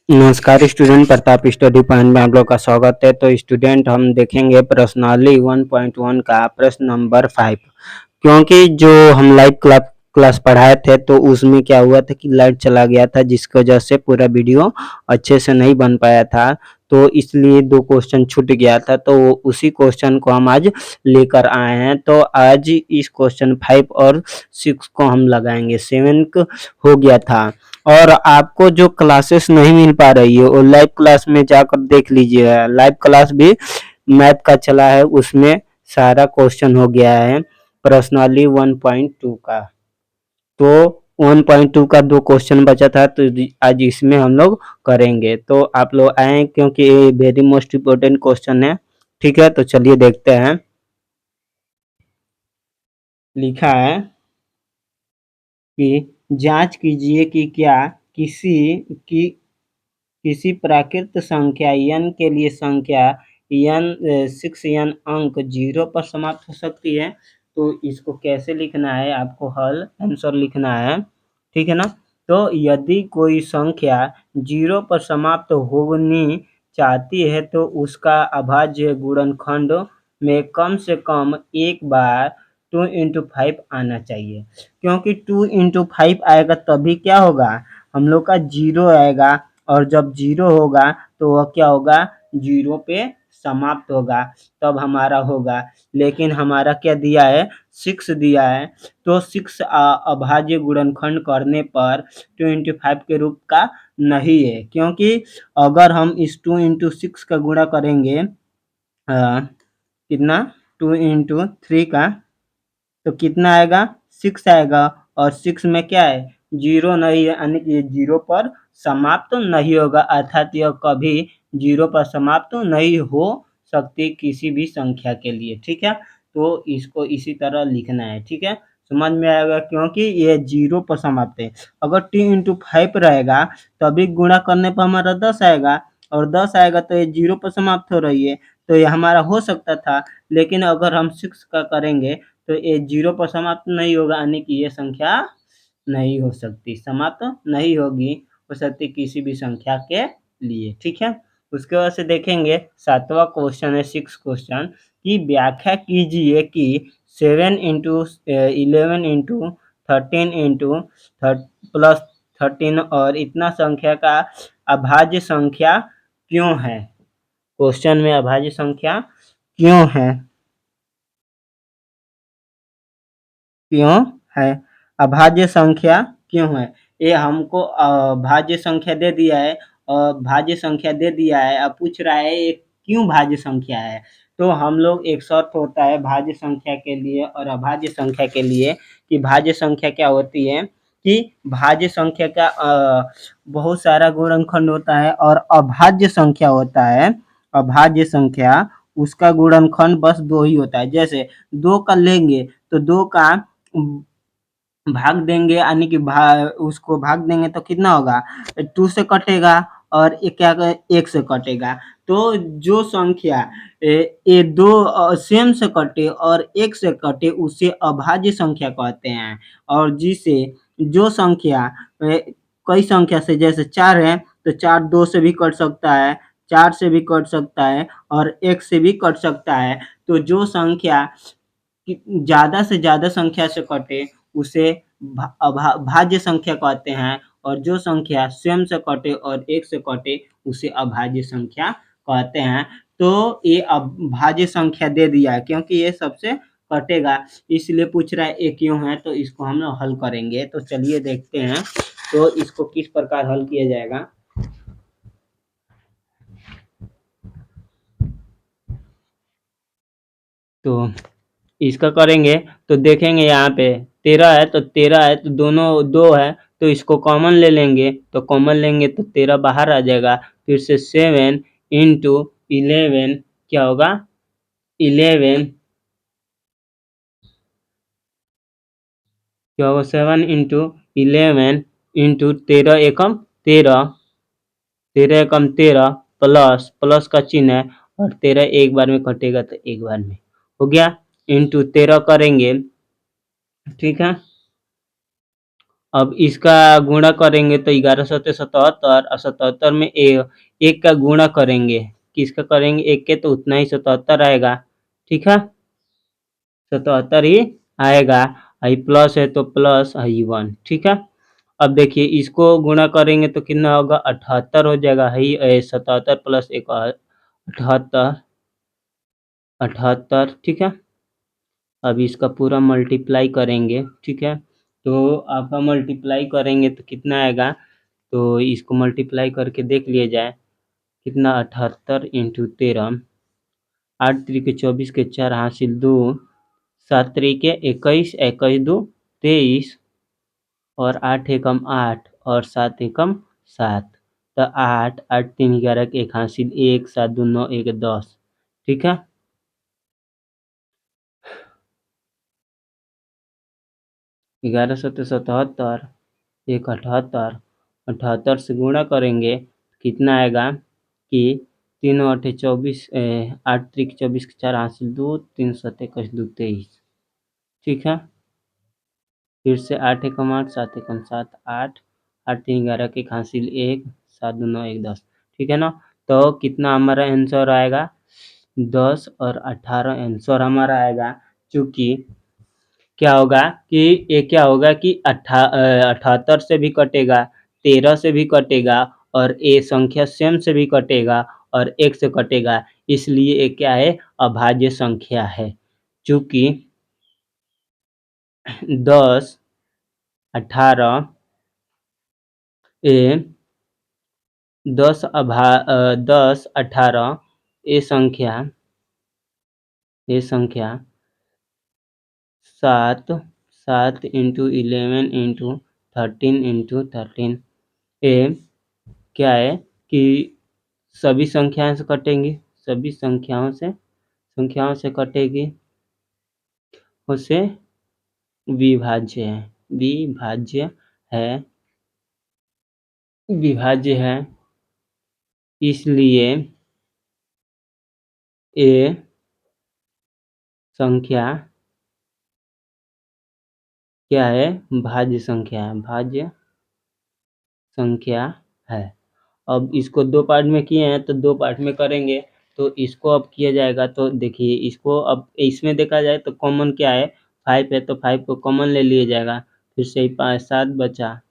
नमस्कार student, Pratap study point में आप लोग का स्वागत है। तो स्टूडेंट हम देखेंगे प्रश्नावली 1.1 का प्रश्न नंबर 5। क्योंकि जो हम लाइव क्लास पढ़ाए थे तो उसमें क्या हुआ था कि लाइट चला गया था, जिसकी वजह से पूरा वीडियो अच्छे से नहीं बन पाया था। तो इसलिए 2 क्वेश्चन छूट गया था, तो उसी क्वेश्चन को हम आज लेकर आए हैं। तो आज इस क्वेश्चन 5 और 6 को हम लगाएंगे। 7 हो गया था और आपको जो क्लासेस नहीं मिल पा रही है वो लाइव क्लास में जाकर देख लीजिएगा। लाइव क्लास भी मैथ का चला है, उसमें सारा क्वेश्चन हो गया है प्रश्नावली 1.2 का। तो 1.2 का 2 क्वेश्चन बचा था, तो आज इसमें हम लोग करेंगे। तो आप लोग आए क्योंकि ये वेरी मोस्ट इम्पोर्टेंट क्वेश्चन है। ठीक है, तो चलिए देखते हैं। लिखा है कि जांच कीजिए कि क्या किसी की किसी प्राकृत संख्या n के लिए संख्या n 6n अंक 0 पर समाप्त हो सकती है। तो इसको कैसे लिखना है, आपको हल आंसर लिखना है। ठीक है ना। तो यदि कोई संख्या 0 पर समाप्त होनी चाहती है तो उसका अभाज्य गुणनखंड में कम से कम एक बार 2 × 5 आना चाहिए। क्योंकि 2 × 5 आएगा तभी क्या होगा, हम लोग का 0 आएगा, और जब 0 होगा तो वह क्या होगा, 0 पे समाप्त होगा, तब हमारा होगा। लेकिन हमारा क्या दिया है, 6 दिया है। तो 6 अभाज्य गुणनखंड करने पर 2 × 5 के रूप का नहीं है। क्योंकि अगर हम इस 2 × 6 का गुणा करेंगे कितना, 2 × 3 का, तो कितना आएगा, 6 आएगा। और 6 में क्या है, 0 नहीं है, यानी कि 0 पर समाप्त नहीं होगा, अर्थात यह कभी 0 पर समाप्त नहीं हो सकती किसी भी संख्या के लिए। ठीक है, तो इसको इसी तरह लिखना है। ठीक है, समझ में आएगा, क्योंकि ये 0 पर समाप्त है। अगर 2 × 5 रहेगा तभी गुणा करने पर हमारा 10 आएगा, और 10 आएगा तो ये 0 पर समाप्त हो रही है, तो ये हमारा हो सकता था। लेकिन अगर हम 6 का करेंगे तो ये 0 पर समाप्त नहीं होगा, यानी कि ये संख्या नहीं हो सकती, समाप्त नहीं होगी, हो सकती किसी भी संख्या के लिए। ठीक है, उसके बाद से देखेंगे 7वां क्वेश्चन है, 6 क्वेश्चन की व्याख्या कीजिए कि 7 × 11 × 13 × +13 और इतना संख्या का अभाज्य संख्या क्यों है। क्वेश्चन में अभाज्य संख्या क्यों है, क्यों है, अभाज्य संख्या क्यों है। ये हमको भाज्य संख्या दे दिया है, और भाज्य संख्या दे दिया है, अब पूछ रहा है ये क्यों भाज्य संख्या है। तो हम लोग एक शर्त होता है भाज्य संख्या के लिए और अभाज्य संख्या के लिए, कि भाज्य संख्या क्या होती है, कि भाज्य संख्या का बहुत सारा गुणनखंड होता है, और अभाज्य संख्या होता है, अभाज्य संख्या उसका गुणनखंड बस 2 ही होता है। जैसे 2 का लेंगे तो 2 का भाग देंगे, यानी कि उसको भाग देंगे तो कितना होगा, 2 से कटेगा, और ये क्या 1 से कटेगा। तो जो संख्या ये 2 सेम से कटे और 1 से कटे उसे अभाज्य संख्या कहते हैं। और जिसे जो संख्या कई संख्या से, जैसे 4 है तो 4 2 से भी कट सकता है, 4 से भी कट सकता है, और 1 से भी कट सकता है। तो जो संख्या ज़्यादा से ज़्यादा संख्या से कटे उसे भाज्य संख्या कहते हैं, और जो संख्या स्वयं से कटे और 1 से कटे उसे अभाज्य संख्या कहते हैं। तो ये भाज्य संख्या दे दिया है क्योंकि ये सबसे कटेगा, इसलिए पूछ रहा है ये क्यों है। तो इसको हम लोग हल करेंगे, तो चलिए देखते हैं तो इसको किस प्रकार हल किया जाएगा। तो इसका करेंगे तो देखेंगे यहाँ पे 13 है, तो 13 है तो दोनों 2 है, तो इसको कॉमन ले लेंगे, तो कॉमन लेंगे तो 13 बाहर आ जाएगा। फिर से 7 × 11 क्या होगा, 11 क्या होगा, 7 × 11 × 13 एकम 13, 13 एकम 13 प्लस प्लस का चिन्ह है, और 13 एक बार में कटेगा तो एक बार में हो गया, इंटू 13 करेंगे। ठीक है, अब इसका गुणा करेंगे तो 11 सत्ते 77 और 77 में 1 का गुणा करेंगे, किसका करेंगे 1 के, तो उतना ही 77 आएगा, ठीक है? 77 ही आएगा, ये प्लस है तो प्लस ये 1, ठीक है? अब देखिए इसको गुणा करेंगे तो कितना होगा 78 हो जाएगा, 77 प्लस 1 78 78, ठीक है? अब इसका पूरा मल्टीप्लाई करेंगे, ठीक है? तो आपका मल्टीप्लाई करेंगे तो कितना आएगा, तो इसको मल्टीप्लाई करके देख लिया जाए, कितना 78 इंटू 13, 8 त्रिके 24 के 4 हासिल 2, 7 त्रिके 21, 21 2 23 और 8 एकम 8 और 7 एकम 7, तो 8 8 3 11 के 1 हासिल 1, 7 2 9 1 10, ठीक है? 11 सत्ते 77, 1 78, 78 से गुणा करेंगे कितना आएगा कि 3 8 24, 8 त्रिक 24 के 4 हासिल 2, 3 7 21 2 23, ठीक है? फिर से 8 एकम 8, 7 एकम 7 8, 8 3 11 के 1 हासिल 1, 7 2 9 1 10, ठीक है ना? तो कितना हमारा आंसर आएगा 10 और 18 आंसर हमारा आएगा, चूँकि क्या होगा कि ये क्या होगा कि 78 से भी कटेगा, 13 से भी कटेगा और ये संख्या सेम से भी कटेगा और 1 से कटेगा, इसलिए ये क्या है अभाज्य संख्या है। चूँकि 10 18 ये 10 18 ये संख्या 7 इंटू 11 इंटू 13 इंटू 13 ये क्या है कि सभी संख्याओं से कटेंगी, सभी संख्याओं से कटेगी, उसे विभाज्य है, विभाज्य है, विभाज्य है, इसलिए ये संख्या क्या है भाज्य संख्या है, भाज्य संख्या है। अब इसको 2 पार्ट में किए हैं तो 2 पार्ट में करेंगे, तो इसको अब किया जाएगा, तो देखिए इसको अब इसमें देखा जाए तो कॉमन क्या है 5 है, तो 5 को कॉमन ले लिया जाएगा, फिर से 5 7 बचा,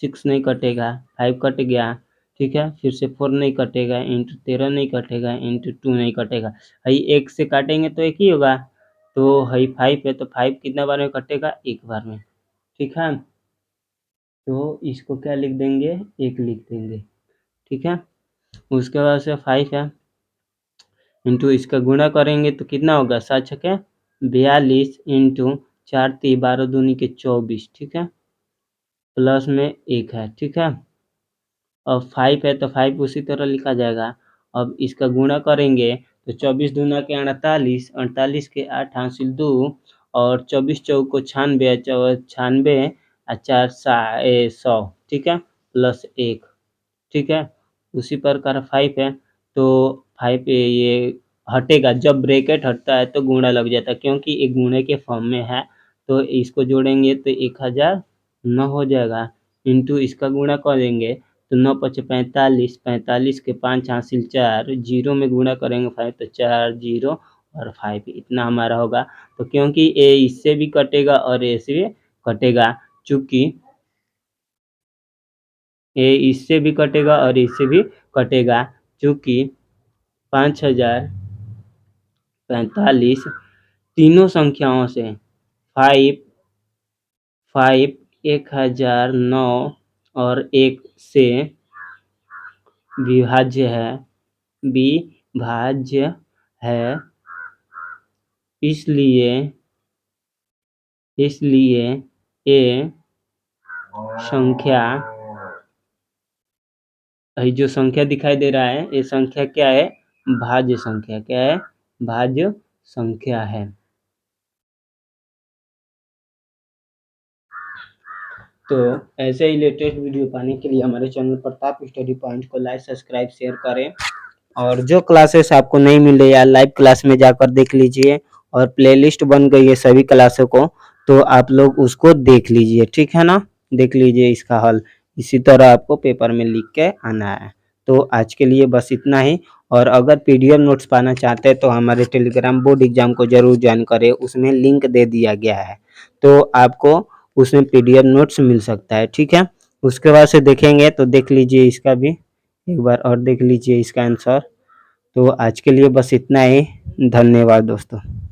6 नहीं कटेगा, 5 कट गया, ठीक है? फिर से 4 नहीं कटेगा, इंटू 13 नहीं कटेगा, इंटू 2 नहीं कटेगा, भाई 1 से काटेंगे तो 1 ही होगा, तो भाई 5 है तो 5 कितना बार में कटेगा 1 बार में, ठीक है? तो इसको क्या लिख देंगे 1 लिख देंगे, ठीक है? उसके बाद से 5 है इंटू इसका गुणा करेंगे तो कितना होगा 7 छक्के 42 इंटू 4 3 12 दूनी के 24, ठीक है? प्लस में 1 है, ठीक है? अब 5 है तो 5 उसी तरह लिखा जाएगा। अब इसका गुणा करेंगे तो 24 दूना के 48, 48 के 8 हासिल 2 और 24 चौको 96, 96 और 4 100, ठीक है? प्लस 1, ठीक है? उसी प्रकार 5 है तो 5 ये हटेगा, जब ब्रैकेट हटता है तो गुणा लग जाता है, क्योंकि ये गुणे के फॉर्म में है, तो इसको जोड़ेंगे तो 1009 हो जाएगा, इंटू इसका गुणा करेंगे तो 9 5 45, 45 के 5 हासिल 4, जीरो में गुणा करेंगे 5 तो 4 जीरो और 5 इतना हमारा होगा। तो क्योंकि ये इससे भी कटेगा और इससे भी कटेगा, चूँकि ये इससे भी कटेगा और इससे भी कटेगा, चूँकि 5045 तीनों संख्याओं से 5 5 1009 और 1 से विभाज्य है, विभाज्य है, इसलिए ये संख्या, जो संख्या दिखाई दे रहा है ये संख्या क्या है भाज्य संख्या, क्या है भाज्य संख्या है। तो ऐसे ही लेटेस्ट वीडियो पाने के लिए हमारे चैनल प्रताप स्टडी पॉइंट को लाइक सब्सक्राइब शेयर करें, और जो क्लासेस आपको नहीं मिल रही है लाइव क्लास में जाकर देख लीजिए, और प्लेलिस्ट बन गई है सभी क्लासों को, तो आप लोग उसको देख लीजिए, ठीक है ना? देख लीजिए इसका हल। इसी तरह आपको पेपर में लिख के आना है। तो आज के लिए बस इतना ही, और अगर पीडीएफ नोट्स पाना चाहते हैं तो हमारे टेलीग्राम बोर्ड एग्जाम को जरूर ज्वाइन करें, उसमें लिंक दे दिया गया है, तो आपको उसमें पीडीएफ नोट्स मिल सकता है, ठीक है। उसके बाद से देखेंगे तो देख लीजिए इसका भी एक बार और देख लीजिए इसका आंसर। तो आज के लिए बस इतना ही। धन्यवाद दोस्तों।